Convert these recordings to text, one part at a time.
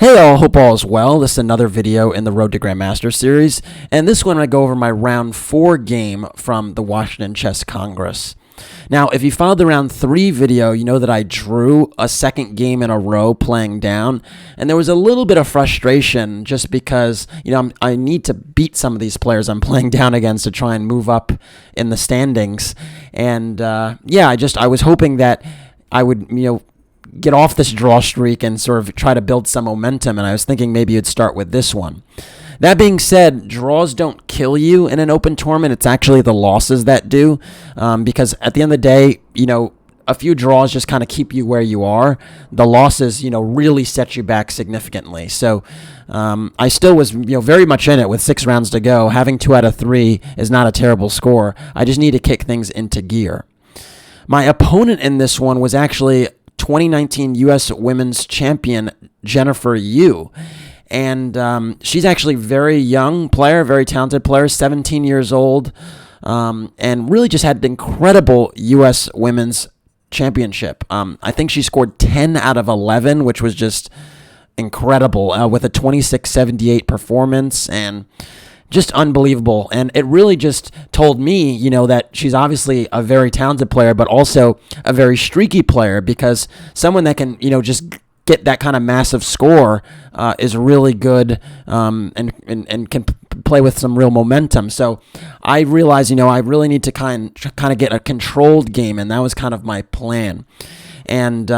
Hey all, hope all is well. This is another video in the Road to Grandmaster series, and this one I go over my round 4 game from the Washington Chess Congress. Now, if you followed the round 3 video, you know that I drew a second game in a row playing down, and there was a little bit of frustration just because, I need to beat some of these players I'm playing down against to try and move up in the standings. And I was hoping that I would, get off this draw streak and sort of try to build some momentum, and I was thinking maybe you'd start with this one. That being said, draws don't kill you in an open tournament. It's actually the losses that do, because at the end of the day, a few draws just kind of keep you where you are. The losses, really set you back significantly. So I still was, very much in it with 6 rounds to go. Having 2 out of 3 is not a terrible score. I just need to kick things into gear. My opponent in this one was actually 2019 U.S. Women's Champion Jennifer Yu. And she's actually a very young player, very talented player, 17 years old, and really just had an incredible U.S. Women's Championship. I think she scored 10 out of 11, which was just incredible, with a 26-78 performance, and just unbelievable. And it really just told me, that she's obviously a very talented player, but also a very streaky player, because someone that can, just get that kind of massive score is really good, and can play with some real momentum. So I realized, I really need to kind of get a controlled game, and that was kind of my plan. And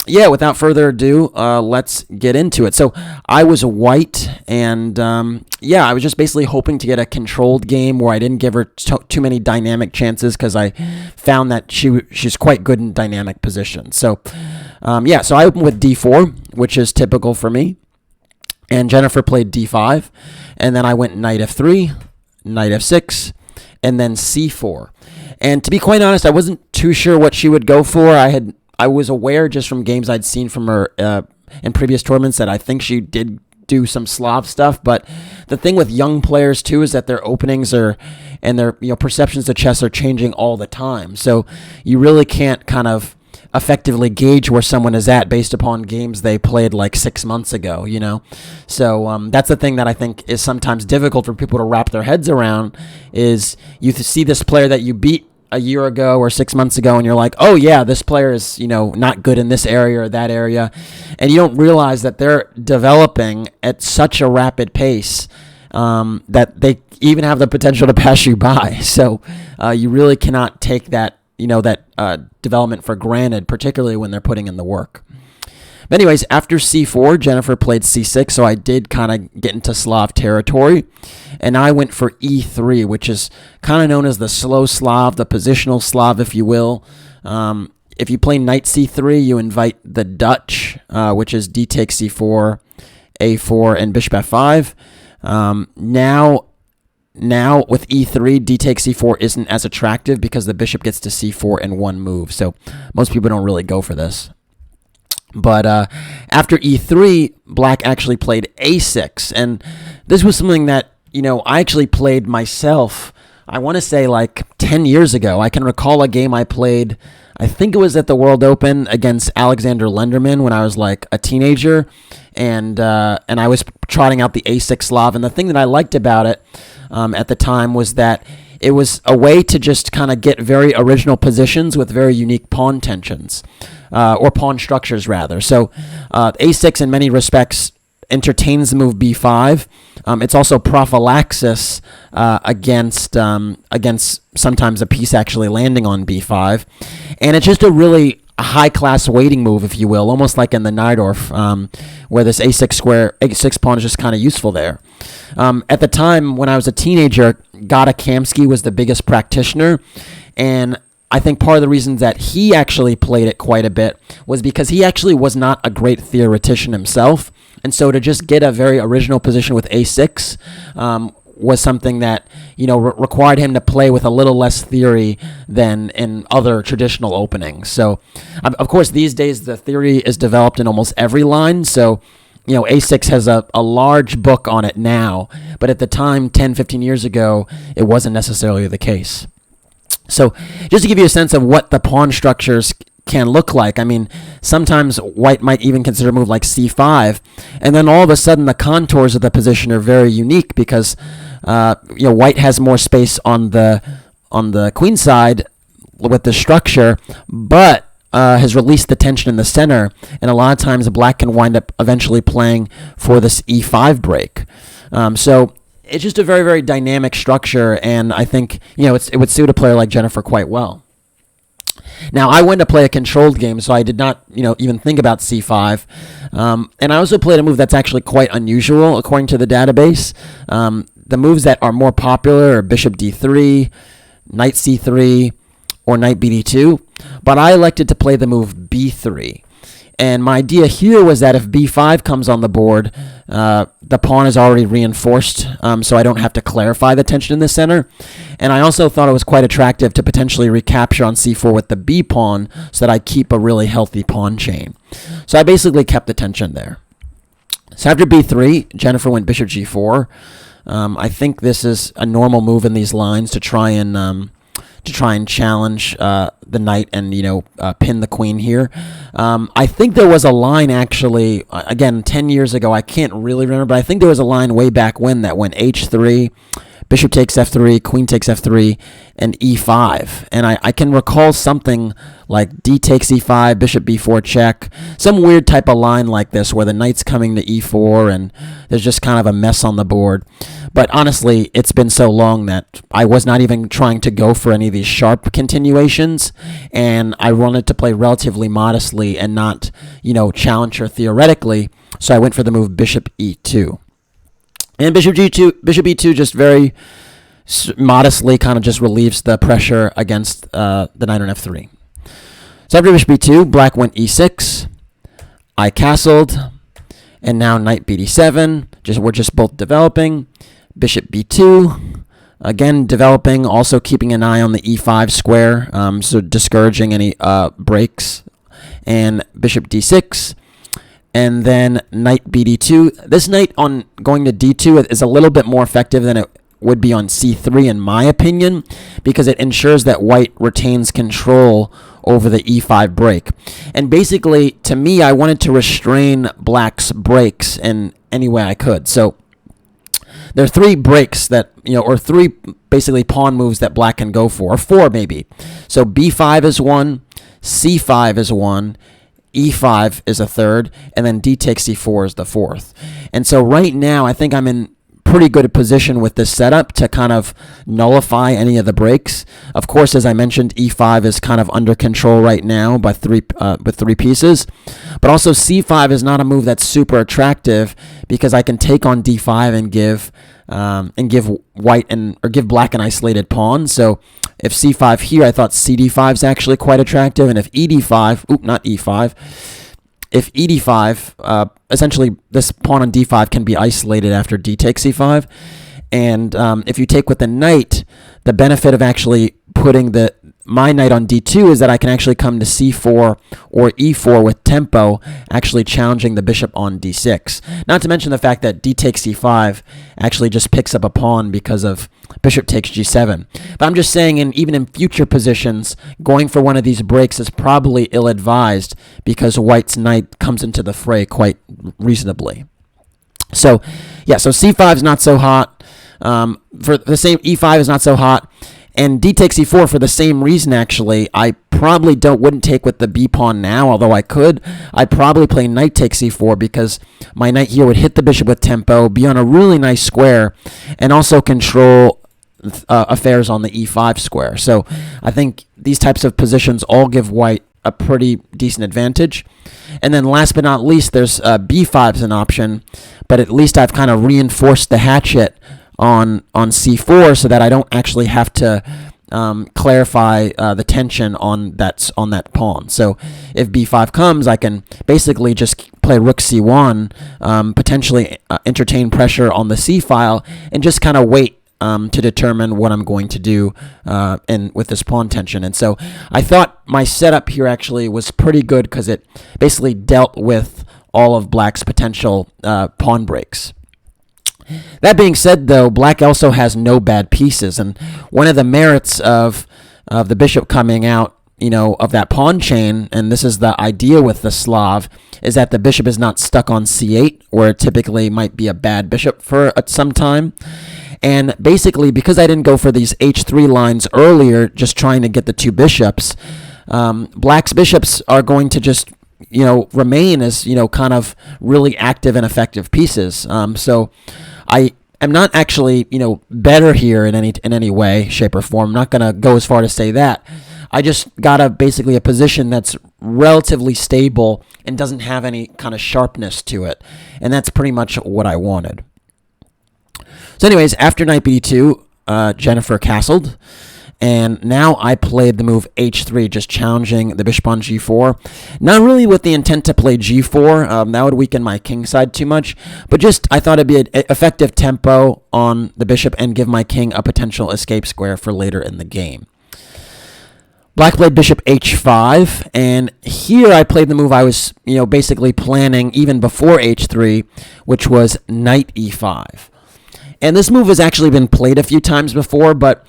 without further ado, let's get into it. So I was white, and I was just basically hoping to get a controlled game where I didn't give her too many dynamic chances, because I found that she's quite good in dynamic positions. So so I opened with d4, which is typical for me, and Jennifer played d5, and then I went knight f3, knight f6, and then c4. And to be quite honest, I wasn't too sure what she would go for. I was aware just from games I'd seen from her in previous tournaments that I think she did do some Slav stuff. But the thing with young players too is that their openings and their perceptions of chess are changing all the time. So you really can't kind of effectively gauge where someone is at based upon games they played like 6 months ago. So that's the thing that I think is sometimes difficult for people to wrap their heads around. Is you see this player that you beat a year ago or 6 months ago, and you're like, oh yeah, this player is, not good in this area or that area. And you don't realize that they're developing at such a rapid pace that they even have the potential to pass you by. So you really cannot take that, development for granted, particularly when they're putting in the work. But anyways, after c4, Jennifer played c6, so I did kind of get into Slav territory, and I went for e3, which is kind of known as the slow Slav, the positional Slav, if you will. If you play knight c3, you invite the Dutch, which is d takes c4, a4, and bishop f5. Now with e3, d takes c4 isn't as attractive because the bishop gets to c4 in one move, so most people don't really go for this. But after e3, black actually played a6, and this was something that, I actually played myself, I want to say like 10 years ago. I can recall a game I played, I think it was at the World Open against Alexander Lenderman when I was like a teenager, and I was trotting out the a6 Slav, and the thing that I liked about it at the time was that it was a way to just kind of get very original positions with very unique pawn tensions, or pawn structures rather. So a6 in many respects entertains the move b5. It's also prophylaxis against sometimes a piece actually landing on b5. And it's just a really high-class waiting move, if you will, almost like in the Najdorf, where this a6 pawn is just kind of useful there. At the time, when I was a teenager, Gata Kamsky was the biggest practitioner, and I think part of the reasons that he actually played it quite a bit was because he actually was not a great theoretician himself, and so to just get a very original position with a6 was something that required him to play with a little less theory than in other traditional openings. So, of course, these days the theory is developed in almost every line. So, a6 has a large book on it now, but at the time, 10, 15 years ago, it wasn't necessarily the case. So, just to give you a sense of what the pawn structures can look like. I mean, sometimes white might even consider a move like c5, and then all of a sudden the contours of the position are very unique because white has more space on the queen side with the structure, but has released the tension in the center, and a lot of times black can wind up eventually playing for this e5 break. So it's just a very, very dynamic structure, and I think it would suit a player like Jennifer quite well. Now, I went to play a controlled game, so I did not even think about c5. And I also played a move that's actually quite unusual according to the database. The moves that are more popular are bishop d3, knight c3, or knight bd2, but I elected to play the move b3. And my idea here was that if b5 comes on the board, the pawn is already reinforced, so I don't have to clarify the tension in the center. And I also thought it was quite attractive to potentially recapture on c4 with the b pawn so that I keep a really healthy pawn chain. So I basically kept the tension there. So after b3, Jennifer went bishop g4. I think this is a normal move in these lines to try and challenge the knight and pin the queen here. I think there was a line actually, again 10 years ago, I can't really remember, but I think there was a line way back when that went h3, bishop takes f3, queen takes f3, and e5. And I can recall something like d takes e5, bishop b4 check, some weird type of line like this where the knight's coming to e4 and there's just kind of a mess on the board. But honestly, it's been so long that I was not even trying to go for any of these sharp continuations, and I wanted to play relatively modestly and not, challenge her theoretically, so I went for the move bishop e2. And bishop e2 just very modestly kind of just relieves the pressure against the knight on f3. So after bishop e2, black went e6, I castled, and now knight bd7, we're just both developing. Bishop b2, again developing, also keeping an eye on the e5 square, so discouraging any breaks. And bishop d6, and then knight bd2. This knight on going to d2 is a little bit more effective than it would be on c3 in my opinion, because it ensures that white retains control over the e5 break. And basically, to me, I wanted to restrain black's breaks in any way I could. So there are three breaks that, or three basically pawn moves that black can go for, or four maybe. So b5 is one, c5 is one, e5 is a third, and then d takes c4 is the fourth. And so right now, I think I'm in pretty good position with this setup to kind of nullify any of the breaks. Of course, as I mentioned, e5 is kind of under control right now by with three pieces, but also c5 is not a move that's super attractive because I can take on d5 and give black an isolated pawn. So if c5 here, I thought cd5 is actually quite attractive, and if ed5, not e5. If ed5, essentially this pawn on d5 can be isolated after d takes e5. And if you take with the knight, the benefit of actually putting my knight on d2 is that I can actually come to c4 or e4 with tempo, actually challenging the bishop on d6. Not to mention the fact that d takes e5 actually just picks up a pawn because of bishop takes g7. But I'm just saying, even in future positions, going for one of these breaks is probably ill-advised because white's knight comes into the fray quite reasonably. So, yeah, so c5 is not so hot. For the same, e5 is not so hot. And d takes e4 for the same reason, actually. I probably wouldn't take with the b pawn now, although I could. I'd probably play knight takes e4 because my knight here would hit the bishop with tempo, be on a really nice square, and also control affairs on the e5 square. So I think these types of positions all give white a pretty decent advantage. And then last but not least, there's b5 as an option, but at least I've kind of reinforced the hatchet on c4 so that I don't actually have to clarify the tension on that pawn. So if b5 comes, I can basically just play rook c1, potentially entertain pressure on the c file, and just kind of wait to determine what I'm going to do with this pawn tension. And so I thought my setup here actually was pretty good because it basically dealt with all of black's potential pawn breaks. That being said, though, black also has no bad pieces, and one of the merits of the bishop coming out of that pawn chain, and this is the idea with the Slav, is that the bishop is not stuck on c8, where it typically might be a bad bishop for some time. And basically, because I didn't go for these h3 lines earlier, just trying to get the two bishops, Black's bishops are going to just, remain as, kind of really active and effective pieces. So I am not actually, better here in any way, shape, or form. I'm not going to go as far to say that. I just got basically a position that's relatively stable and doesn't have any kind of sharpness to it. And that's pretty much what I wanted. So anyways, after knight b2, Jennifer castled. And now I played the move h3, just challenging the bishop on g4. Not really with the intent to play g4. That would weaken my king side too much. But just, I thought it'd be an effective tempo on the bishop and give my king a potential escape square for later in the game. Black played bishop h5, and here I played the move I was, basically planning even before h3, which was knight e5. And this move has actually been played a few times before, but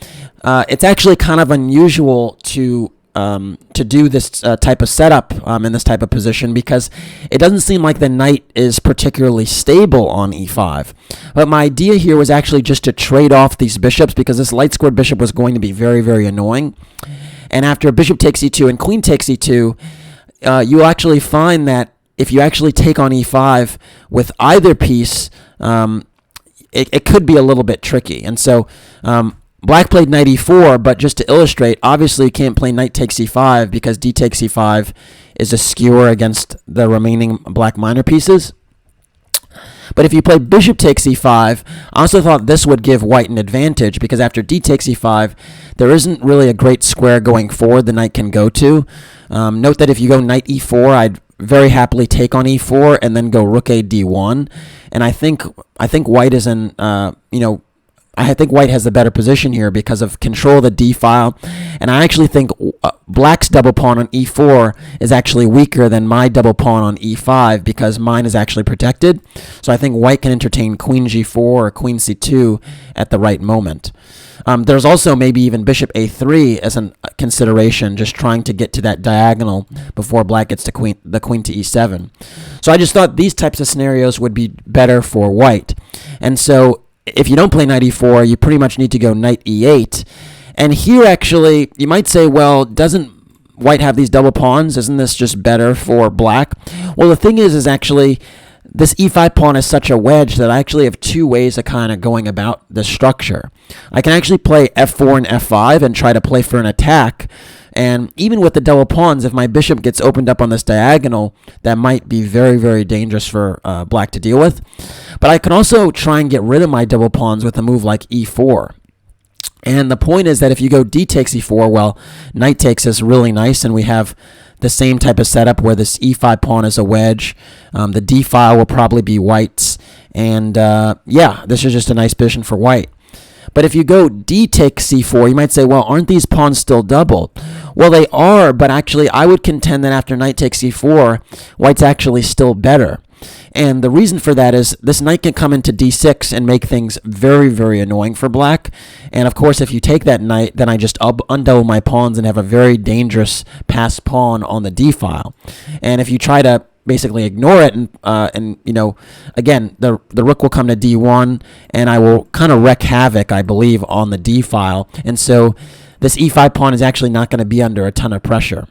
it's actually kind of unusual to do this type of setup in this type of position, because it doesn't seem like the knight is particularly stable on e5. But my idea here was actually just to trade off these bishops, because this light squared bishop was going to be very, very annoying. And after bishop takes e2 and queen takes e2, you actually find that if you actually take on e5 with either piece, it could be a little bit tricky. And so Black played knight e4, but just to illustrate, obviously you can't play knight takes e5 because d takes e5 is a skewer against the remaining black minor pieces. But if you play bishop takes e5, I also thought this would give white an advantage, because after d takes e5, there isn't really a great square going forward the knight can go to. Note that if you go knight e4, I'd very happily take on e4 and then go rook a d1. And I think white is in, I think white has the better position here because of control of the d file, and I actually think black's double pawn on e4 is actually weaker than my double pawn on e5 because mine is actually protected. So I think white can entertain queen g4 or queen c2 at the right moment. There's also maybe even bishop a3 as a consideration, just trying to get to that diagonal before black gets to the queen to e7. So I just thought these types of scenarios would be better for white. And so if you don't play knight e4, you pretty much need to go knight e8. And here, actually, you might say, well, doesn't white have these double pawns? Isn't this just better for black? Well, the thing is actually, this e5 pawn is such a wedge that I actually have two ways of kind of going about the structure. I can actually play f4 and f5 and try to play for an attack. And even with the double pawns, if my bishop gets opened up on this diagonal, that might be very, very dangerous for black to deal with. But I can also try and get rid of my double pawns with a move like e4. And the point is that if you go d takes e4, well, knight takes is really nice, and we have the same type of setup where this e5 pawn is a wedge. The d file will probably be white's. And yeah, this is just a nice position for white. But if you go d takes c4, you might say, well, aren't these pawns still doubled? Well, they are, but actually I would contend that after knight takes c4, white's actually still better. And the reason for that is this knight can come into d6 and make things very, very annoying for black. And of course, if you take that knight, then I just undouble my pawns and have a very dangerous passed pawn on the d file. And if you try to basically ignore it, and again, the rook will come to d1, and I will kind of wreak havoc, I believe, on the d file. And so this e5 pawn is actually not going to be under a ton of pressure.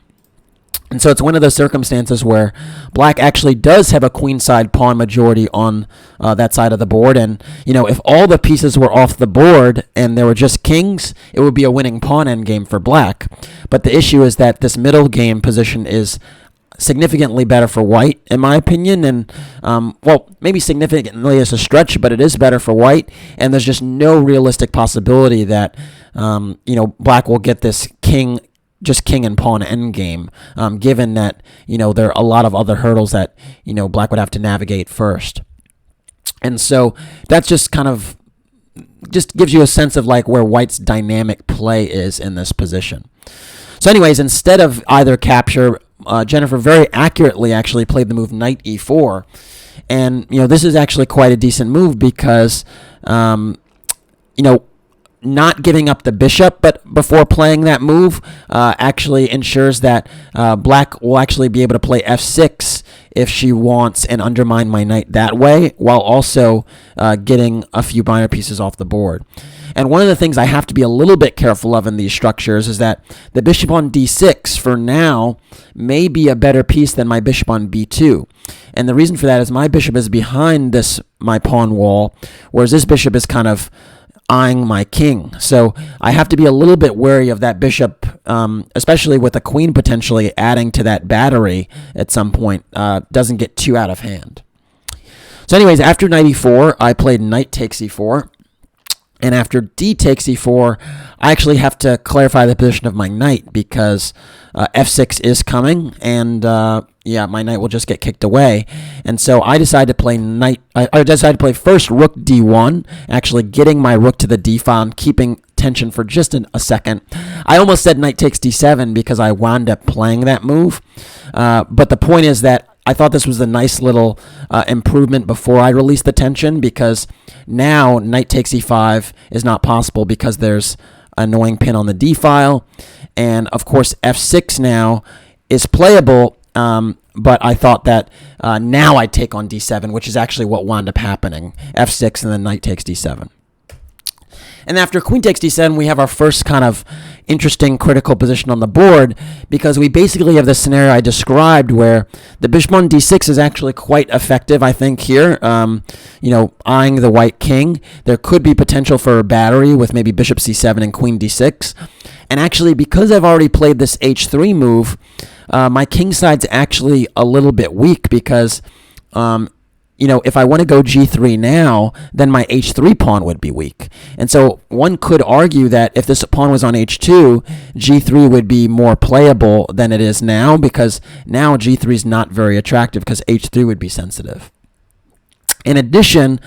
And so it's one of those circumstances where black actually does have a queenside pawn majority on that side of the board. And, if all the pieces were off the board and there were just kings, it would be a winning pawn endgame for black. But the issue is that this middle game position is significantly better for white, in my opinion. And, well, maybe significantly is a stretch, but it is better for white. And there's just no realistic possibility that, black will get this king and pawn endgame, given that, there are a lot of other hurdles that, black would have to navigate first. And so that's just kind of just gives you a sense of like where white's dynamic play is in this position. So anyways, instead of either capture, Jennifer very accurately actually played the move knight e4. And, this is actually quite a decent move because, not giving up the bishop, but before playing that move, actually ensures that black will actually be able to play f6 if she wants and undermine my knight that way, while also getting a few minor pieces off the board. And one of the things I have to be a little bit careful of in these structures is that the bishop on d6 for now may be a better piece than my bishop on b2. And the reason for that is my bishop is behind my pawn wall, whereas this bishop is kind of eyeing my king. So I have to be a little bit wary of that bishop, especially with a queen potentially adding to that battery at some point, doesn't get too out of hand. So anyways, after knight e4, I played knight takes e4. And after d takes e4, I actually have to clarify the position of my knight because f6 is coming, and yeah, my knight will just get kicked away. And so I decided to play I decided to play first rook d1, actually getting my rook to the d file and keeping tension for just a second. I almost said knight takes d7 because I wound up playing that move. But the point is that I thought this was a nice little improvement before I released the tension, because now knight takes e5 is not possible because there's an annoying pin on the d file. And of course f6 now is playable, but I thought that now I'd take on d7, which is actually what wound up happening. f6 and then knight takes d7. And after queen takes d7, we have our first kind of interesting critical position on the board, because we basically have the scenario I described where the bishop on d6 is actually quite effective, I think, here. Eyeing the white king. There could be potential for a battery with maybe bishop c7 and queen d6. And actually, because I've already played this h3 move, my king side's actually a little bit weak because if I want to go g3 now, then my h3 pawn would be weak. And so one could argue that if this pawn was on h2, g3 would be more playable than it is now, because now g3 is not very attractive because h3 would be sensitive. In addition,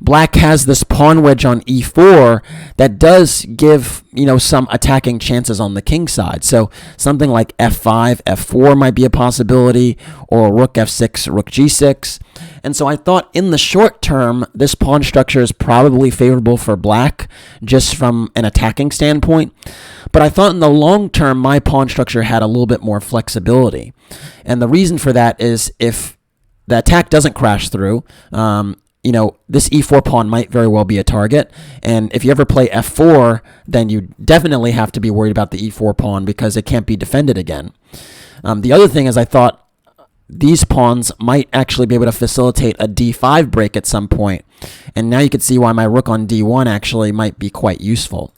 black has this pawn wedge on e4 that does give, some attacking chances on the king side. So something like f5, f4 might be a possibility, or rook f6, rook g6. And so I thought in the short term, this pawn structure is probably favorable for black, just from an attacking standpoint. But I thought in the long term, my pawn structure had a little bit more flexibility. And the reason for that is if the attack doesn't crash through, this e4 pawn might very well be a target. And if you ever play f4, then you definitely have to be worried about the e4 pawn because it can't be defended again. The other thing is I thought these pawns might actually be able to facilitate a d5 break at some point. And now you can see why my rook on d1 actually might be quite useful.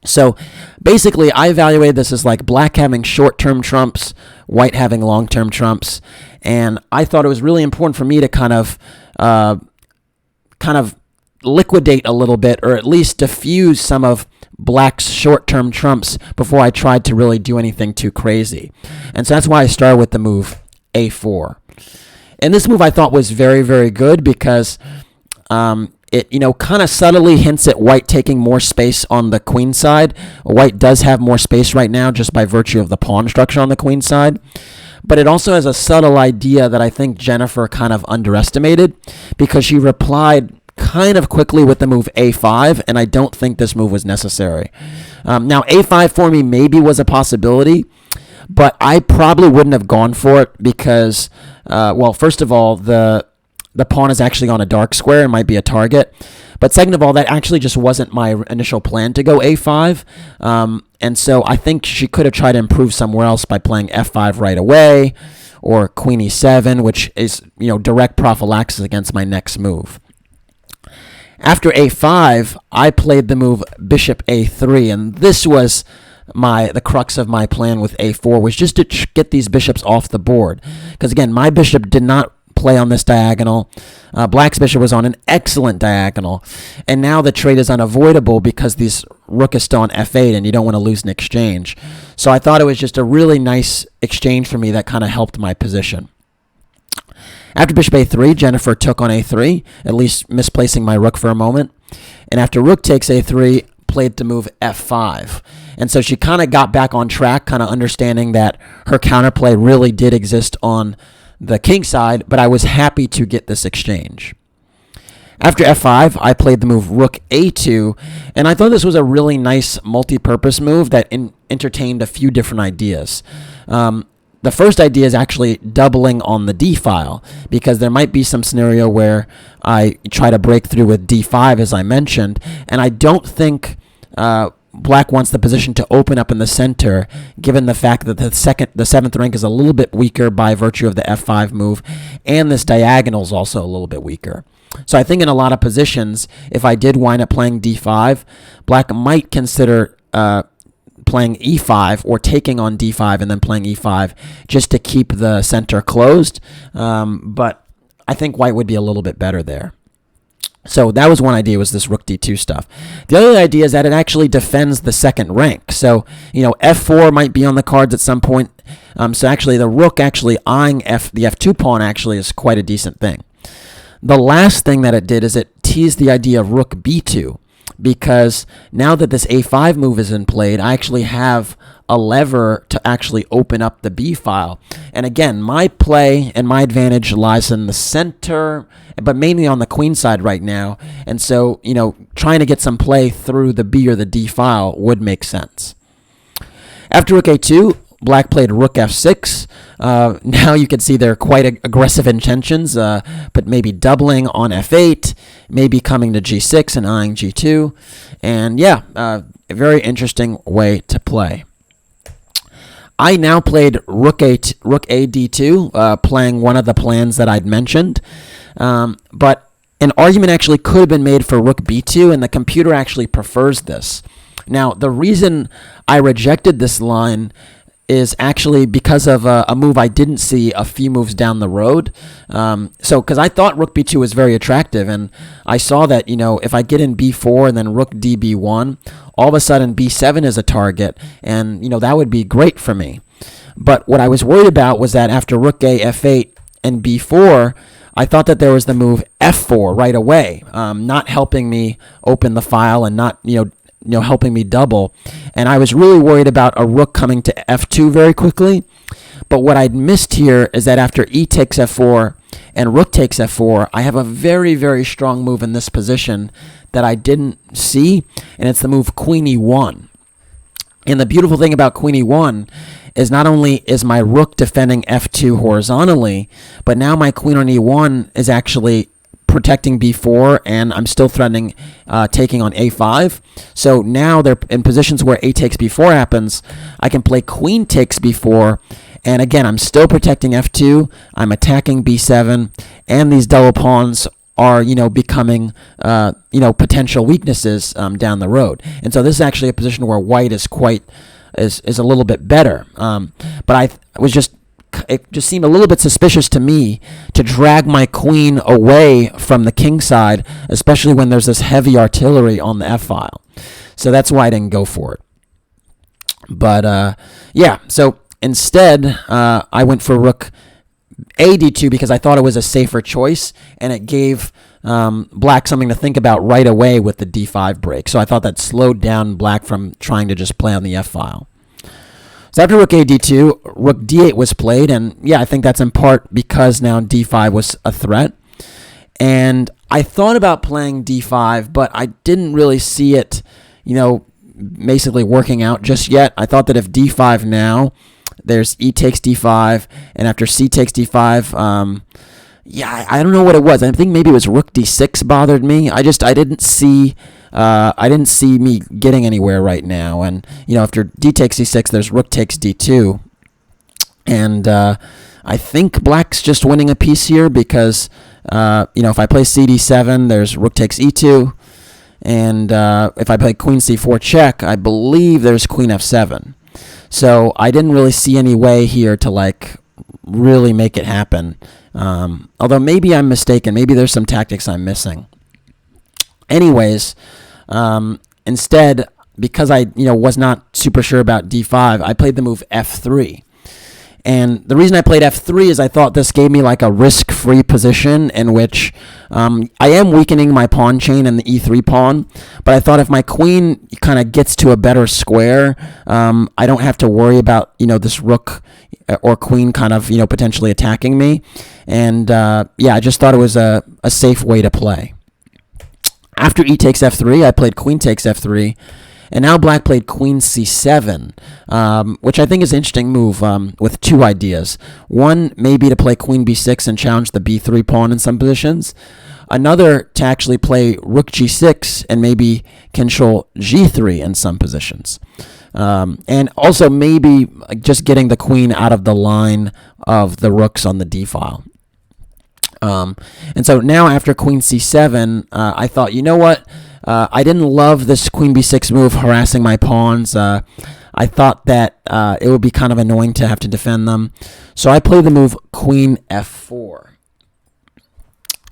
So basically, I evaluated this as like black having short-term trumps, white having long-term trumps. And I thought it was really important for me to kind of liquidate a little bit, or at least diffuse some of black's short-term trumps before I tried to really do anything too crazy. And so that's why I started with the move a4. And this move I thought was very, very good because it kind of subtly hints at white taking more space on the queen side. White does have more space right now just by virtue of the pawn structure on the queen side. But it also has a subtle idea that I think Jennifer kind of underestimated, because she replied kind of quickly with the move a5, and I don't think this move was necessary. Now, a5 for me maybe was a possibility, but I probably wouldn't have gone for it because, first of all, the pawn is actually on a dark square and might be a target. But second of all, that actually just wasn't my initial plan to go a5. And so I think she could have tried to improve somewhere else by playing f5 right away, or queen e7, which is, direct prophylaxis against my next move. After a5, I played the move bishop a3, and this was the crux of my plan with a4, was just to get these bishops off the board. Because again, my bishop did not play on this diagonal. Black's bishop was on an excellent diagonal, and now the trade is unavoidable because this rook is still on f8 and you don't want to lose an exchange. So I thought it was just a really nice exchange for me that kind of helped my position. After bishop a3, Jennifer took on a3, at least misplacing my rook for a moment. And after rook takes a3, played to move f5. And so she kind of got back on track, kind of understanding that her counterplay really did exist on the king side, but I was happy to get this exchange. After f5, I played the move rook a2, and I thought this was a really nice multi-purpose move that entertained a few different ideas. The first idea is actually doubling on the d file, because there might be some scenario where I try to break through with d5, as I mentioned, and I don't think Black wants the position to open up in the center, given the fact that the seventh rank is a little bit weaker by virtue of the f5 move, and this diagonal is also a little bit weaker. So I think in a lot of positions, if I did wind up playing d5, Black might consider playing e5 or taking on d5 and then playing e5 just to keep the center closed. But I think White would be a little bit better there. So that was one idea, was this rook d2 stuff. The other idea is that it actually defends the second rank. So, f4 might be on the cards at some point. So actually the rook actually eyeing the f2 pawn actually is quite a decent thing. The last thing that it did is it teased the idea of rook b2, because now that this a5 move is in played, I actually have a lever to actually open up the b file. And again, my play and my advantage lies in the center, but mainly on the queen side right now. And so, trying to get some play through the b or the d file would make sense. After rook a2, Black played rook f6. Now you can see they're quite aggressive intentions, but maybe doubling on f8, maybe coming to g6 and eyeing g2. And yeah, a very interesting way to play. I now played rook a d2, playing one of the plans that I'd mentioned. But an argument actually could have been made for rook b2, and the computer actually prefers this. Now, the reason I rejected this line is actually because of a move I didn't see a few moves down the road. Because I thought rook b2 was very attractive, and I saw that, if I get in b4 and then rook db1, all of a sudden b7 is a target, and, that would be great for me. But what I was worried about was that after rook a, f8, and b4, I thought that there was the move f4 right away, not helping me open the file and not, helping me double. And I was really worried about a rook coming to f2 very quickly. But what I'd missed here is that after e takes f4 and rook takes f4, I have a very, very strong move in this position that I didn't see, and it's the move queen e1. And the beautiful thing about queen e1 is not only is my rook defending f2 horizontally, but now my queen on e1 is actually protecting b4, and I'm still threatening taking on a5. So now they're in positions where a takes b4 happens. I can play queen takes b4, and again, I'm still protecting f2. I'm attacking b7, and these double pawns are, becoming, potential weaknesses down the road. And so this is actually a position where White is a little bit better. But it just seemed a little bit suspicious to me to drag my queen away from the king side, especially when there's this heavy artillery on the f-file. So that's why I didn't go for it. But, yeah, so instead, I went for rook a d2 because I thought it was a safer choice, and it gave Black something to think about right away with the d5 break. So I thought that slowed down Black from trying to just play on the f-file. So after rook a d2, rook d8 was played, and yeah, I think that's in part because now d5 was a threat. And I thought about playing d5, but I didn't really see it, basically working out just yet. I thought that if d5 now, there's e takes d5, and after c takes d5, I don't know what it was. I think maybe it was rook d6 bothered me. I didn't see me getting anywhere right now. And after d takes c6, there's rook takes d2, and I think Black's just winning a piece here because if I play c d7, there's rook takes e2, and if I play queen c4 check, I believe there's queen f7. So I didn't really see any way here to really make it happen. Although maybe I'm mistaken. Maybe there's some tactics I'm missing. Anyways, instead, because I was not super sure about d5, I played the move f3. And the reason I played f3 is I thought this gave me a risk-free position in which I am weakening my pawn chain and the e3 pawn, but I thought if my queen kind of gets to a better square, I don't have to worry about, this rook or queen kind of, potentially attacking me. And, I just thought it was a safe way to play. After e takes f3, I played queen takes f3, and now black played queen c7, which I think is an interesting move with two ideas. One, maybe to play queen b6 and challenge the b3 pawn in some positions. Another, to actually play rook g6 and maybe control g3 in some positions. And also maybe just getting the queen out of the line of the rooks on the d file. And so now after queen c7, I thought, you know what? I didn't love this queen b6 move harassing my pawns. I thought that it would be kind of annoying to have to defend them. So I played the move queen f4.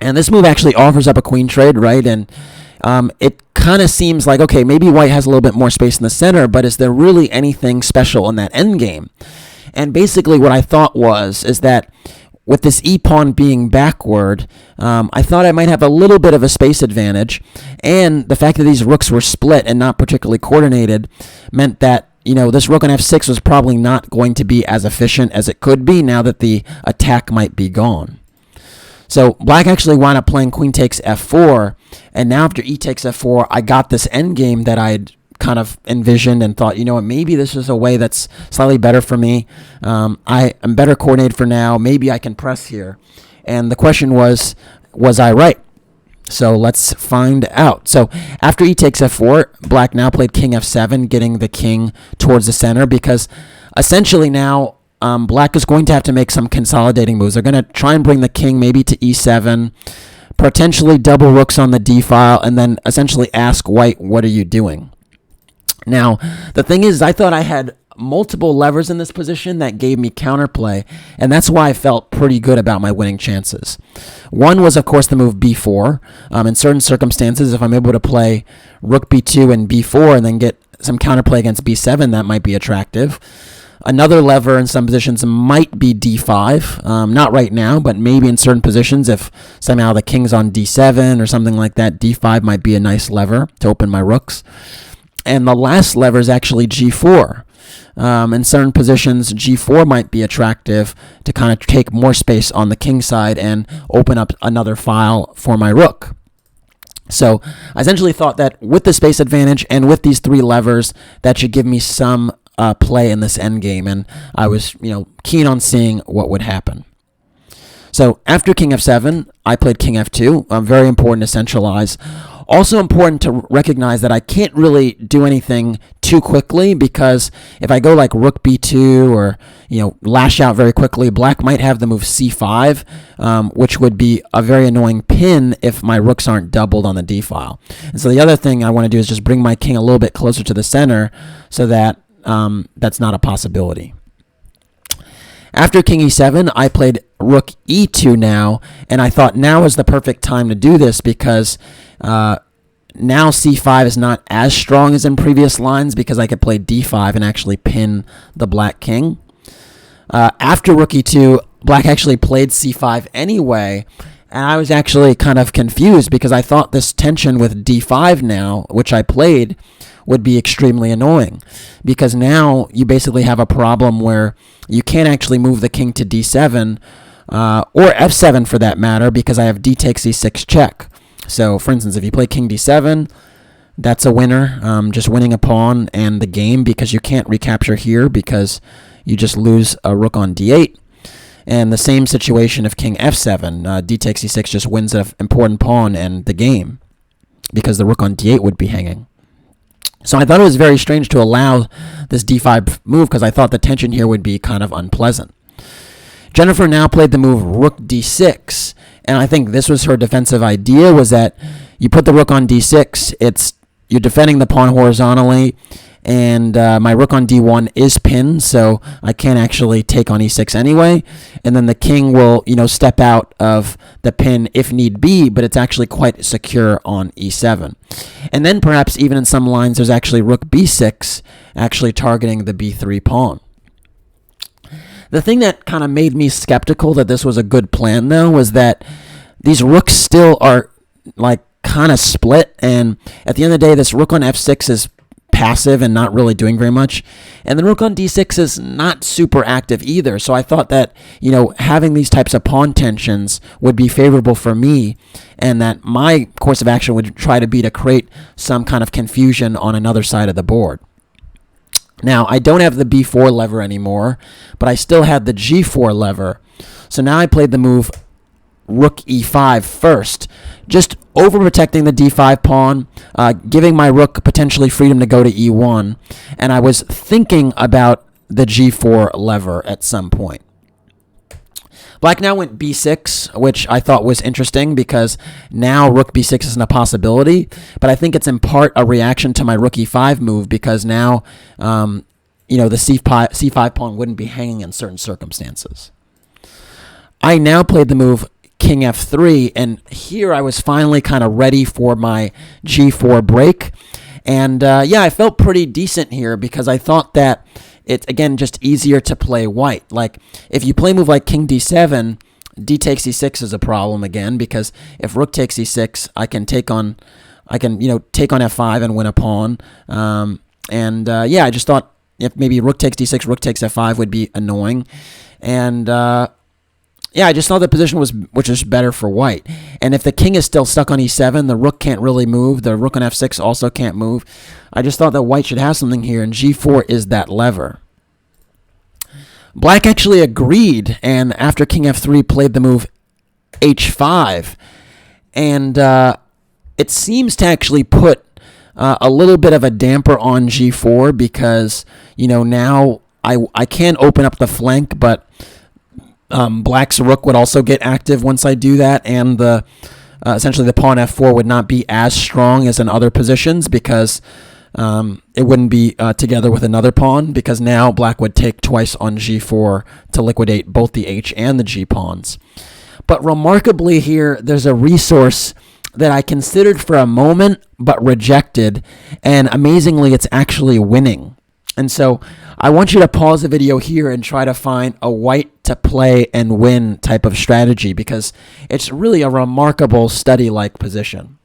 And this move actually offers up a queen trade, right? And it kind of seems like, okay, maybe white has a little bit more space in the center, but is there really anything special in that endgame? And basically what I thought is that with this e-pawn being backward, I thought I might have a little bit of a space advantage, and the fact that these rooks were split and not particularly coordinated meant that, you know, this rook on f6 was probably not going to be as efficient as it could be now that the attack might be gone. So black actually wound up playing queen takes f4, and now after e takes f4, I got this endgame that I'd kind of envisioned and thought, you know what, maybe this is a way that's slightly better for me. I am better coordinated for now. Maybe I can press here. And the question was I right? So let's find out. So after e takes f4, black now played king f7, getting the king towards the center, because essentially now black is going to have to make some consolidating moves. They're going to try and bring the king maybe to e7, potentially double rooks on the d file, and then essentially ask white, what are you doing? Now, the thing is, I thought I had multiple levers in this position that gave me counterplay, and that's why I felt pretty good about my winning chances. One was, of course, the move b4. In certain circumstances, if I'm able to play rook b2 and b4 and then get some counterplay against b7, that might be attractive. Another lever in some positions might be d5. Not right now, but maybe in certain positions, if somehow the king's on d7 or something like that, d5 might be a nice lever to open my rooks. And the last lever is actually g4. In certain positions, g4 might be attractive to kind of take more space on the king side and open up another file for my rook. So I essentially thought that with the space advantage and with these three levers, that should give me some play in this endgame, and I was, keen on seeing what would happen. So after king f7, I played king f2. Very important to centralize. Also important to recognize that I can't really do anything too quickly, because if I go like rook b2 or lash out very quickly, black might have the move c5, which would be a very annoying pin if my rooks aren't doubled on the d file. And so the other thing I want to do is just bring my king a little bit closer to the center so that that's not a possibility. After king e7, I played rook e2 now, and I thought now is the perfect time to do this, because now c5 is not as strong as in previous lines, because I could play d5 and actually pin the black king. After rook e2, black actually played c5 anyway, and I was actually kind of confused, because I thought this tension with d5 now, which I played, would be extremely annoying, because now you basically have a problem where you can't actually move the king to d7 or f7 for that matter, because I have d takes e6 check. So for instance, if you play king d7, that's a winner, just winning a pawn and the game, because you can't recapture here because you just lose a rook on d8. And the same situation if king f7, d takes e6 just wins an important pawn and the game, because the rook on d8 would be hanging. So I thought it was very strange to allow this d5 move, because I thought the tension here would be kind of unpleasant. Jennifer now played the move rook d6, and I think this was her defensive idea, was that you put the rook on d6, you're defending the pawn horizontally, and my rook on d1 is pinned, so I can't actually take on e6 anyway, and then the king will, step out of the pin if need be, but it's actually quite secure on e7. And then perhaps even in some lines, there's actually rook b6 actually targeting the b3 pawn. The thing that kind of made me skeptical that this was a good plan, though, was that these rooks still are like kind of split, and at the end of the day, this rook on f6 is passive and not really doing very much. And the rook on d6 is not super active either. So I thought that, having these types of pawn tensions would be favorable for me, and that my course of action would try to be to create some kind of confusion on another side of the board. Now, I don't have the b4 lever anymore, but I still had the g4 lever. So now I played the move rook e5 first, just overprotecting the d5 pawn, giving my rook potentially freedom to go to e1, and I was thinking about the g4 lever at some point. Black now went b6, which I thought was interesting because now rook b6 isn't a possibility, but I think it's in part a reaction to my rook e5 move because now, the c5 pawn wouldn't be hanging in certain circumstances. I now played the move king f3, and here I was finally kind of ready for my g4 break. And I felt pretty decent here because I thought that it's, again, just easier to play white. Like, if you play a move like king d7, d takes e6 is a problem again, because if rook takes e6, I can take on f5 and win a pawn. I just thought if maybe rook takes d6, rook takes f5 would be annoying. And I just thought the position was better for white. And if the king is still stuck on e7, the rook can't really move. The rook on f6 also can't move. I just thought that white should have something here, and g4 is that lever. Black actually agreed, and after king f3 played the move h5. And it seems to actually put a little bit of a damper on g4 because, now I can open up the flank, but Black's rook would also get active once I do that, and essentially the pawn f4 would not be as strong as in other positions because it wouldn't be together with another pawn, because now Black would take twice on g4 to liquidate both the h and the g pawns. But remarkably here, there's a resource that I considered for a moment but rejected, and amazingly it's actually winning. And so I want you to pause the video here and try to find a white to play and win type of strategy, because it's really a remarkable study-like position.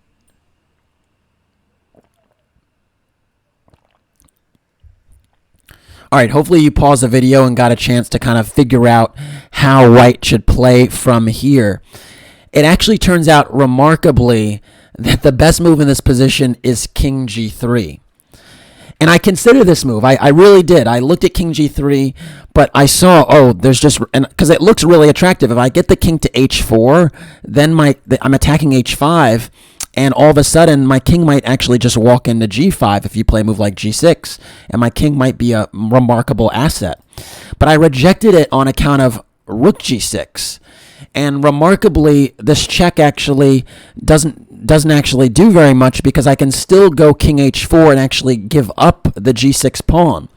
All right, hopefully you paused the video and got a chance to kind of figure out how white should play from here. It actually turns out remarkably that the best move in this position is king g3. And I consider this move. I really did. I looked at king g3, but I saw, because it looks really attractive. If I get the king to h4, then I'm attacking h5, and all of a sudden my king might actually just walk into g5 if you play a move like g6, and my king might be a remarkable asset. But I rejected it on account of rook g6. And remarkably, this check actually doesn't actually do very much, because I can still go king h4 and actually give up the g6 pawn.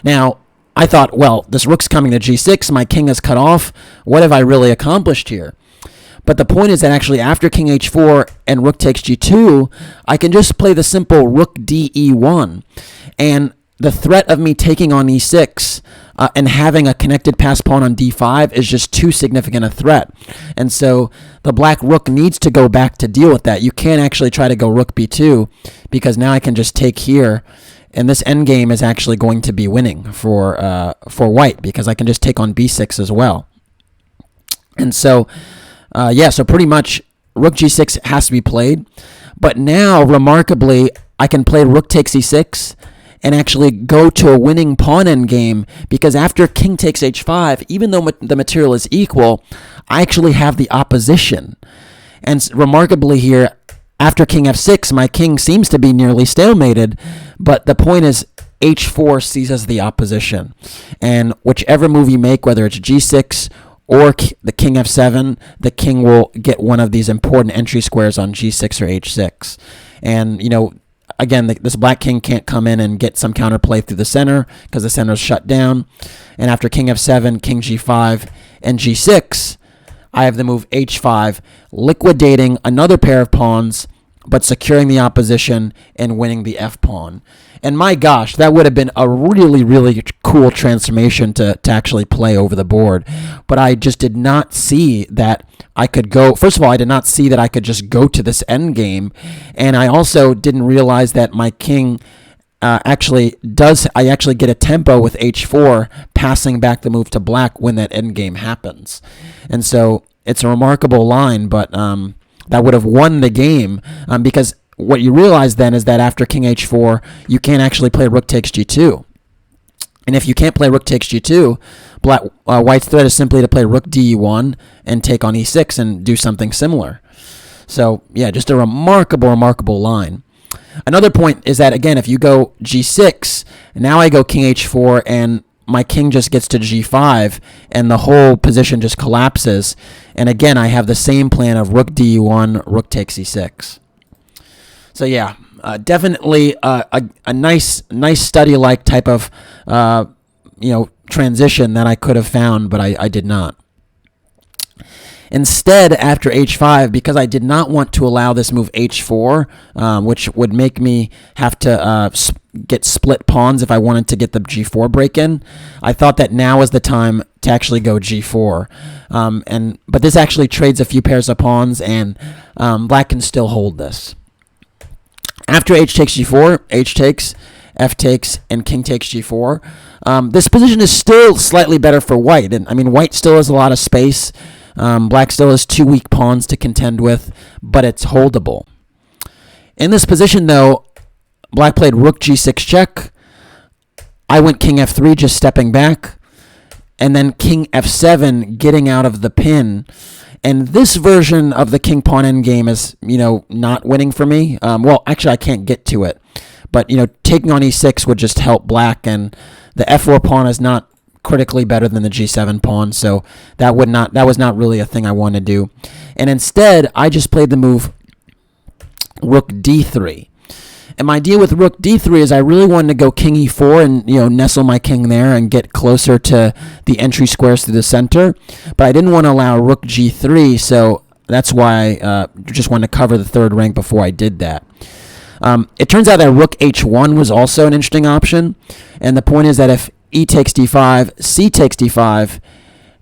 Now, I thought, well, this rook's coming to g6, my king is cut off. What have I really accomplished here? But the point is that actually after king h4 and rook takes g2, I can just play the simple rook d e1. And the threat of me taking on e6 and having a connected pass pawn on d5 is just too significant a threat. And so the black rook needs to go back to deal with that. You can't actually try to go rook b2, because now I can just take here, and this endgame is actually going to be winning for white, because I can just take on b6 as well. And so, so pretty much rook g6 has to be played. But now, remarkably, I can play rook takes e6 and actually go to a winning pawn endgame, because after king takes h5, even though the material is equal, I actually have the opposition. And remarkably here, after king f6, my king seems to be nearly stalemated, but the point is h4 seizes the opposition. And whichever move you make, whether it's g6 or the king f7, the king will get one of these important entry squares on g6 or h6. And, again, this black king can't come in and get some counterplay through the center, because the center is shut down. And after king f7, king g5, and g6, I have the move h5, liquidating another pair of pawns, but securing the opposition and winning the f-pawn. And my gosh, that would have been a really, really cool transformation to actually play over the board. But I just did not see that I could go. First of all, I did not see that I could just go to this endgame. And I also didn't realize that my king I actually get a tempo with h4, passing back the move to black when that endgame happens. And so it's a remarkable line, but that would have won the game, because what you realize then is that after king h4, you can't actually play rook takes g2. And if you can't play rook takes g2, white's threat is simply to play rook de1 and take on e6 and do something similar. So yeah, just a remarkable line. Another point is that, again, if you go g6, now I go king h4, and my king just gets to g5, and the whole position just collapses. And again, I have the same plan of rook de1, rook takes e6. So yeah, definitely a nice study-like type of transition that I could have found, but I did not. Instead, after h5, because I did not want to allow this move h4, which would make me have to get split pawns if I wanted to get the g4 break in, I thought that now is the time to actually go g4. But this actually trades a few pairs of pawns, and black can still hold this. After h takes g4, h takes, f takes, and king takes g4. This position is still slightly better for white. And I mean, white still has a lot of space. Black still has two weak pawns to contend with, but it's holdable. In this position, though, black played rook g6 check. I went king f3, just stepping back, and then king f7, getting out of the pin. And this version of the king pawn endgame is, not winning for me. Well, actually, I can't get to it. But, taking on e6 would just help black, and the f4 pawn is not critically better than the g7 pawn, so that was not really a thing I wanted to do. And instead, I just played the move rook d3. And my idea with rook d3 is I really wanted to go king e4 and nestle my king there and get closer to the entry squares through the center, but I didn't want to allow rook g3, so that's why I just wanted to cover the third rank before I did that. It turns out that rook h1 was also an interesting option, and the point is that if e takes d5, c takes d5,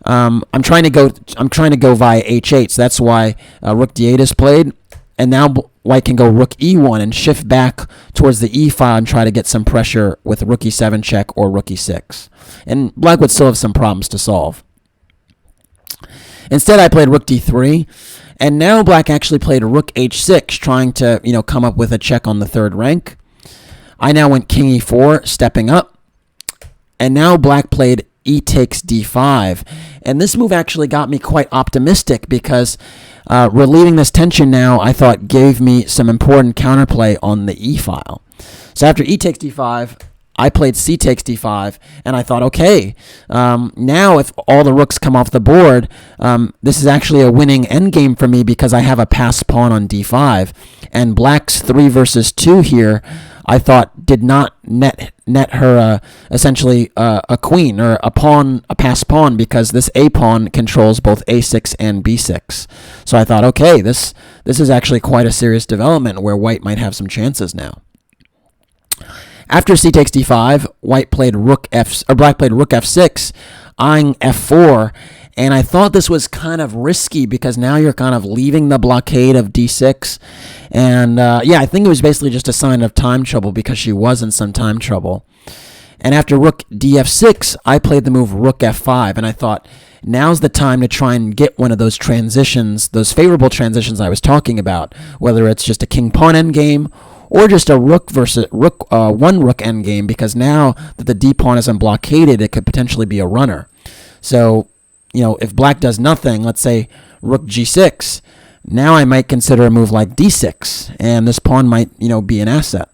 I'm trying to go via h8, so that's why rook d8 is played, and now white can go rook e1 and shift back towards the e file and try to get some pressure with rook e7 check or rook e6, and black would still have some problems to solve. Instead, I played rook d3, and now black actually played rook h6, trying to come up with a check on the third rank. I now went king e4, stepping up. And now black played e takes d5. And this move actually got me quite optimistic because relieving this tension now, I thought, gave me some important counterplay on the e file. So after e takes d5, I played c takes d5, and I thought, okay, now if all the rooks come off the board, this is actually a winning endgame for me because I have a passed pawn on d5. And black's 3 versus 2 here, I thought, did not net her essentially a queen or a passed pawn, because this a pawn controls both a6 and b6. So I thought, okay, this is actually quite a serious development where white might have some chances now. After c takes d5, black played rook f6, eyeing f4, and I thought this was kind of risky because now you're kind of leaving the blockade of d6, and I think it was basically just a sign of time trouble because she was in some time trouble. And after rook df6, I played the move rook f5, and I thought, now's the time to try and get one of those transitions, those favorable transitions I was talking about, whether it's just a king pawn endgame or just a rook versus rook, one rook endgame, because now that the d pawn isn't blockaded, it could potentially be a runner. So, if black does nothing, let's say rook g6, now I might consider a move like d6, and this pawn might, be an asset.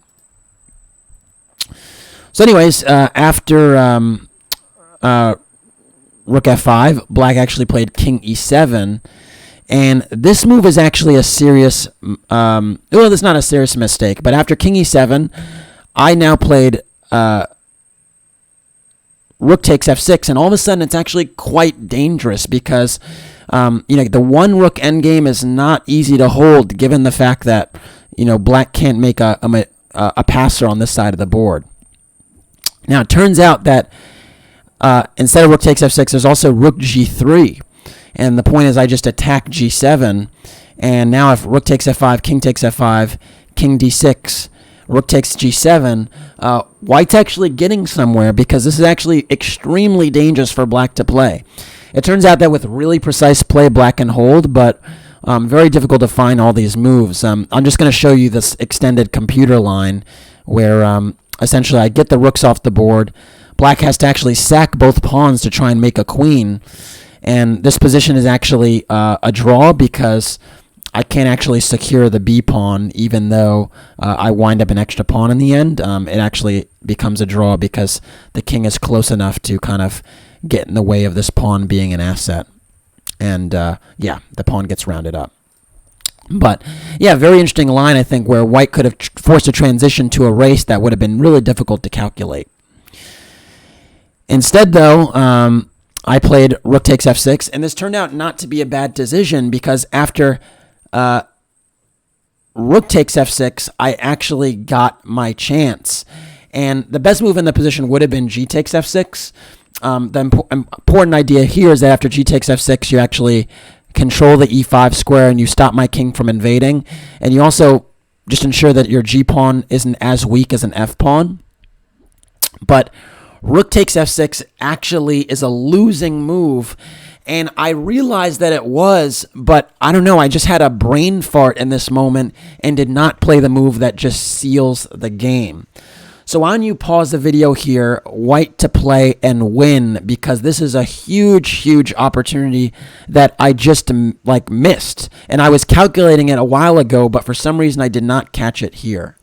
So anyways, after rook f5, black actually played king e7, and this move is actually a serious, well, it's not a serious mistake, but after king e7, I now played rook takes f6, and all of a sudden it's actually quite dangerous because, the one rook endgame is not easy to hold given the fact that, black can't make a passer on this side of the board. Now, it turns out that instead of rook takes f6, there's also rook g3. And the point is I just attack g7. And now if rook takes f5, king takes f5, king d6, rook takes g7, white's actually getting somewhere, because this is actually extremely dangerous for black to play. It turns out that with really precise play, black can hold, but very difficult to find all these moves. I'm just going to show you this extended computer line where essentially I get the rooks off the board. Black has to actually sack both pawns to try and make a queen. And this position is actually a draw, because I can't actually secure the b pawn, even though I wind up an extra pawn in the end. It actually becomes a draw because the king is close enough to kind of get in the way of this pawn being an asset. And yeah, the pawn gets rounded up. But yeah, very interesting line, I think, where white could have forced a transition to a race that would have been really difficult to calculate. Instead, though, I played rook takes f6, and this turned out not to be a bad decision, because after rook takes f6, I actually got my chance. And the best move in the position would have been g takes f6. The important idea here is that after g takes f6, you actually control the e5 square, and you stop my king from invading. And you also just ensure that your g pawn isn't as weak as an f pawn. But rook takes f6 actually is a losing move, and I realized that it was, but I don't know, I just had a brain fart in this moment and did not play the move that just seals the game. So why don't you pause the video here, white to play and win, because this is a huge opportunity that I just missed. And I was calculating it a while ago, but for some reason I did not catch it here.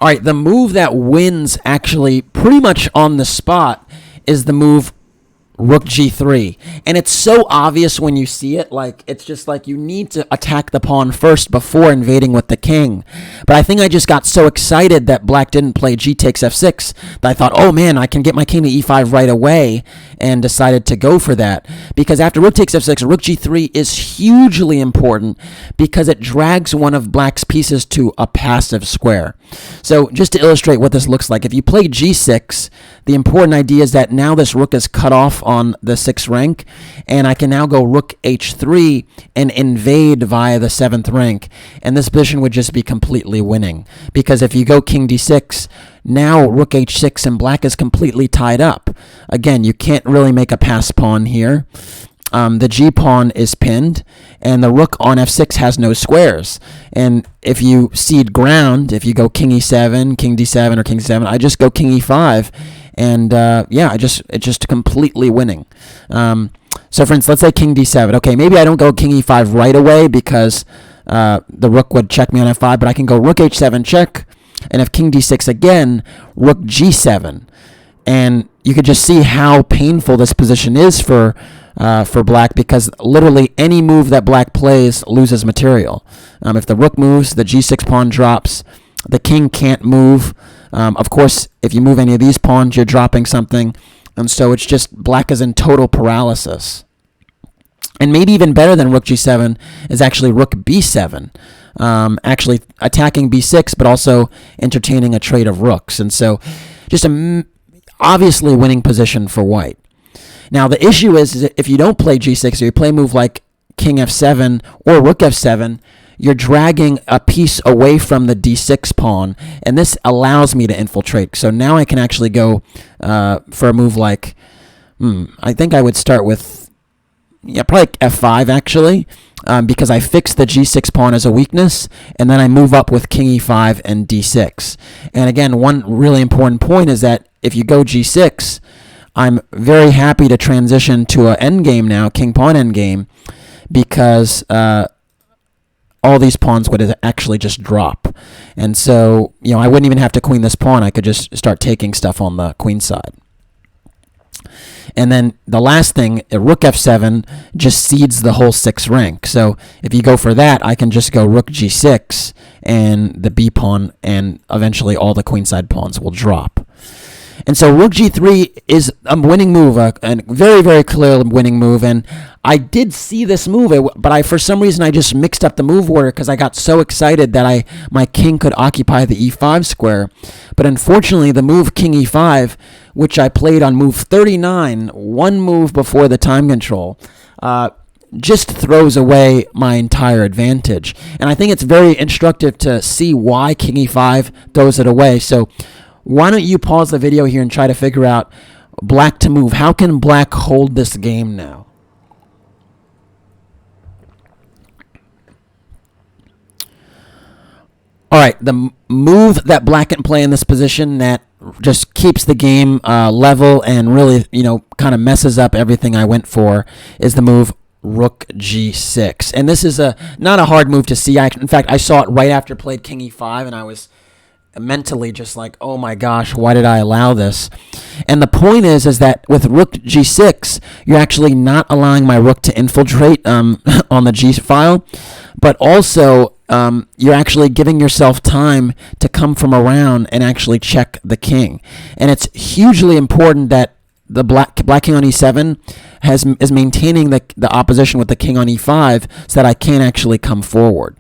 All right, the move that wins actually pretty much on the spot is the move rook g3. And it's so obvious when you see it, like it's just like you need to attack the pawn first before invading with the king. But I think I just got so excited that black didn't play g takes f6 that I thought, oh man, I can get my king to e5 right away, and decided to go for that. Because after rook takes f6, rook g3 is hugely important because it drags one of black's pieces to a passive square. So just to illustrate what this looks like, if you play g6, the important idea is that now this rook is cut off on the 6th rank, and I can now go rook h3 and invade via the 7th rank, and this position would just be completely winning, because if you go king d6, now rook h6 and black is completely tied up. Again, you can't really make a pass pawn here. The g pawn is pinned, and the rook on f6 has no squares. And if you cede ground, if you go king e7, king d7, or king c7, I just go king e5, and yeah, it's just completely winning. So for instance, let's say king d7. Okay, maybe I don't go king e5 right away because the rook would check me on f5, but I can go rook h7 check, and if king d6 again, rook g7. And you could just see how painful this position is for black, because literally any move that black plays loses material. If the rook moves, the g6 pawn drops, the king can't move. Of course, if you move any of these pawns, you're dropping something. And so it's just black is in total paralysis. And maybe even better than rook g7 is actually rook b7. Actually attacking b6, but also entertaining a trade of rooks. And so just a obviously winning position for white. Now, the issue is if you don't play g6, or you play a move like king f7 or rook f7, you're dragging a piece away from the d6 pawn, and this allows me to infiltrate. So now I can actually go for a move like, I think I would start with, probably f5 actually, because I fix the g6 pawn as a weakness, and then I move up with king e5 and d6. And again, one really important point is that if you go g6, I'm very happy to transition to an endgame now, king pawn endgame, because all these pawns would actually just drop. And so, I wouldn't even have to queen this pawn. I could just start taking stuff on the queen side. And then the last thing, rook f7 just cedes the whole 6th rank. So if you go for that, I can just go rook g6 and the b pawn, and eventually all the queenside pawns will drop. And so rook g3 is a winning move, a very, very clear winning move. And I did see this move, but for some reason I just mixed up the move order because I got so excited that my king could occupy the e5 square. But unfortunately, the move king e5, which I played on move 39, one move before the time control, just throws away my entire advantage. And I think it's very instructive to see why king e5 throws it away. So why don't you pause the video here and try to figure out black to move. How can black hold this game now? All right, the move that black can play in this position that just keeps the game level and really, kind of messes up everything I went for is the move rook g6. And this is not a hard move to see. In fact, I saw it right after played king e5, and I was mentally just like, oh my gosh, why did I allow this? And the point is that with rook g6, you're actually not allowing my rook to infiltrate on the g file, but also you're actually giving yourself time to come from around and actually check the king. And it's hugely important that the black king on e7 is maintaining the opposition with the king on e5 so that I can't actually come forward.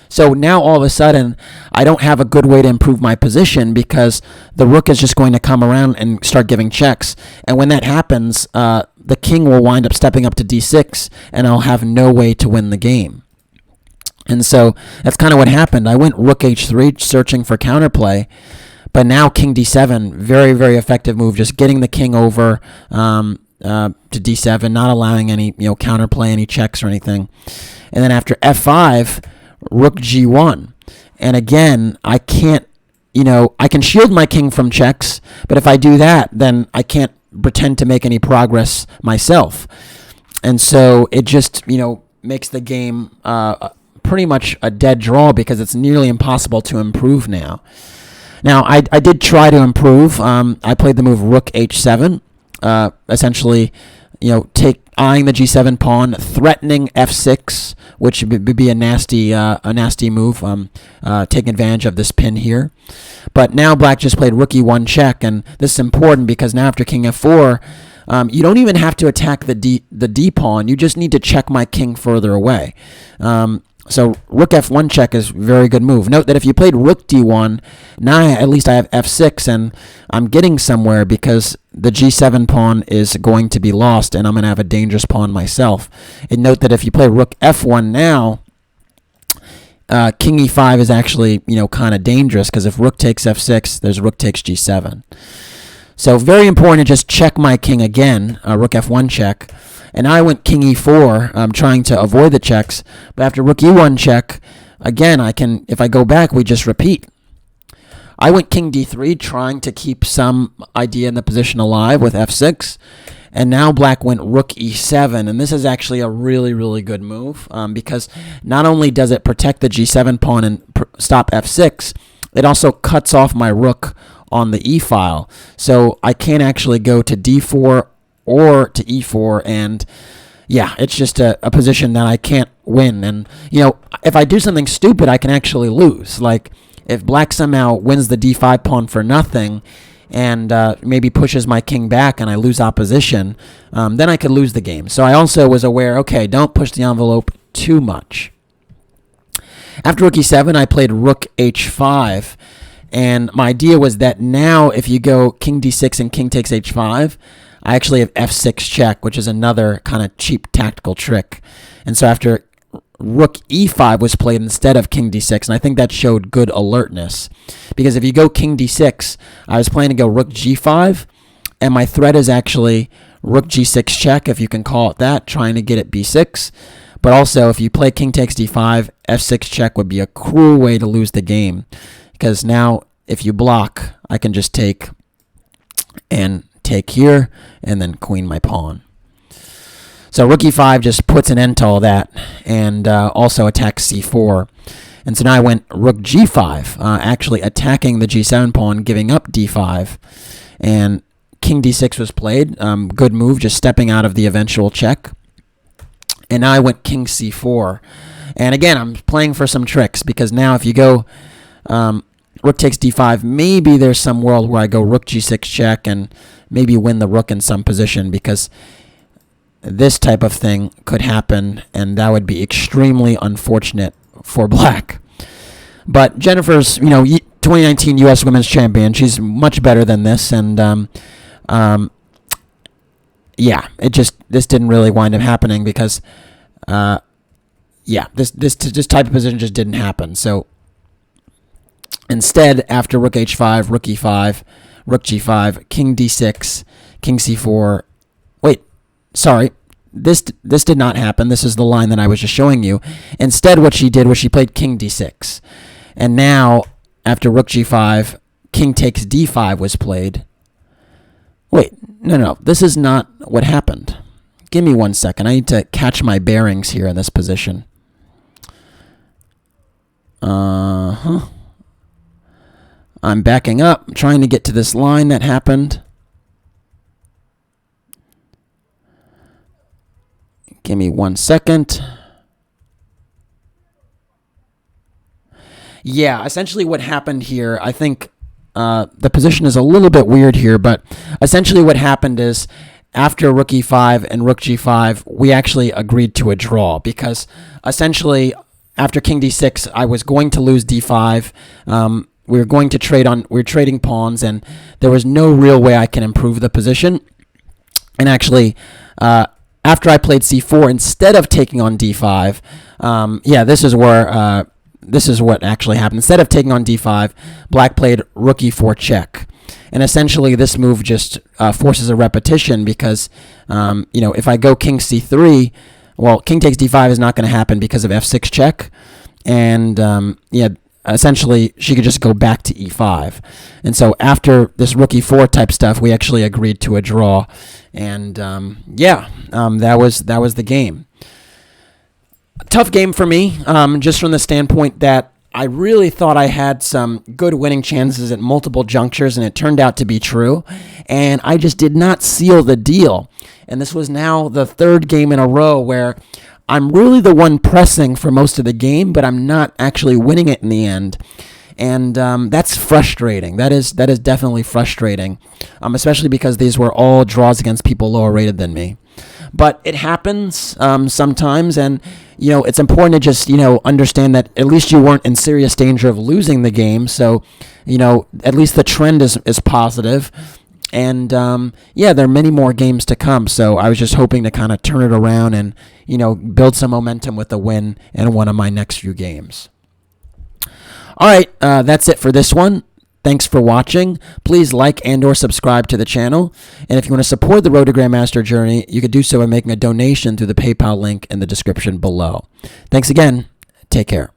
So now all of a sudden, I don't have a good way to improve my position because the rook is just going to come around and start giving checks. And when that happens, the king will wind up stepping up to d6, and I'll have no way to win the game. And so that's kind of what happened. I went rook h3 searching for counterplay, but now king d7, very, very effective move, just getting the king over to d7, not allowing any counterplay, any checks or anything. And then after f5, rook g1. And again, I can't, I can shield my king from checks, but if I do that, then I can't pretend to make any progress myself. And so it just, makes the game pretty much a dead draw because it's nearly impossible to improve now. Now, I did try to improve. I played the move rook h7, essentially, eyeing the g7 pawn, threatening f6, which would be a nasty move, taking advantage of this pin here. But now black just played rook e1 check, and this is important because now after king f4, you don't even have to attack the d pawn. You just need to check my king further away. So rook f1 check is a very good move. Note that if you played rook d1, now at least I have f6, and I'm getting somewhere because the g7 pawn is going to be lost, and I'm going to have a dangerous pawn myself. And note that if you play rook f1 now, king e5 is actually, kind of dangerous because if rook takes f6, there's rook takes g7. So very important to just check my king again, rook f1 check. And I went king e4, trying to avoid the checks. But after rook e1 check, again, if I go back, we just repeat. I went king d3, trying to keep some idea in the position alive with f6. And now black went rook e7. And this is actually a really, really good move because not only does it protect the g7 pawn and stop f6, it also cuts off my rook on the e file. So I can't actually go to d4 or to e4, and yeah, it's just a position that I can't win. And if I do something stupid, I can actually lose. Like if black somehow wins the d5 pawn for nothing and maybe pushes my king back and I lose opposition, then I could lose the game. So I also was aware, okay, don't push the envelope too much. After rook e7, I played rook h5, and my idea was that now if you go king d6 and king takes h5, I actually have f6 check, which is another kind of cheap tactical trick. And so after rook e5 was played instead of king d6, and I think that showed good alertness. Because if you go king d6, I was planning to go rook g5, and my threat is actually rook g6 check, if you can call it that, trying to get at b6. But also, if you play king takes d5, f6 check would be a cruel way to lose the game. Because now, if you block, I can just take and take here, and then queen my pawn. So rook e5 just puts an end to all that, and also attacks c4. And so now I went rook g5, actually attacking the g7 pawn, giving up d5. And king d6 was played. Good move, just stepping out of the eventual check. And now I went king c4. And again, I'm playing for some tricks, because now if you go rook takes d5, maybe there's some world where I go rook g6 check and maybe win the rook in some position, because this type of thing could happen, and that would be extremely unfortunate for black. But Jennifer's, 2019 U.S. Women's Champion. She's much better than this, and yeah, this didn't really wind up happening because yeah, this type of position just didn't happen. So instead, after rook h5, rook e5, rook g5, king d6, king c4. Wait, sorry. This did not happen. This is the line that I was just showing you. Instead, what she did was she played king d6. And now, after rook g5, king takes d5 was played. Wait, no. This is not what happened. Give me 1 second. I need to catch my bearings here in this position. I'm backing up, trying to get to this line that happened. Give me 1 second. Yeah, essentially what happened here, I think the position is a little bit weird here, but essentially what happened is after rook e5 and rook g5, we actually agreed to a draw because essentially after king d6, I was going to lose d5. We were going to trade on, we were trading pawns, and there was no real way I can improve the position. And actually, after I played c4, instead of taking on d5, yeah, this is where this is what actually happened. Instead of taking on d5, black played rook e4 check. And essentially, this move just forces a repetition because, you know, if I go king c3, well, king takes d5 is not going to happen because of f6 check. And, yeah, essentially, she could just go back to e5. And so after this rook e4 type stuff, we actually agreed to a draw. And, yeah, that was the game. Tough game for me, just from the standpoint that I really thought I had some good winning chances at multiple junctures, and it turned out to be true. And I just did not seal the deal. And this was now the third game in a row where I'm really the one pressing for most of the game, but I'm not actually winning it in the end. And that's frustrating. That is definitely frustrating, especially because these were all draws against people lower rated than me. But it happens sometimes, and you know it's important to just understand that at least you weren't in serious danger of losing the game. So at least the trend is positive. And yeah, there are many more games to come. So I was just hoping to kind of turn it around and build some momentum with a win in one of my next few games. All right, that's it for this one. Thanks for watching. Please like and or subscribe to the channel. And if you want to support the Road to Grandmaster journey, you could do so by making a donation through the PayPal link in the description below. Thanks again. Take care.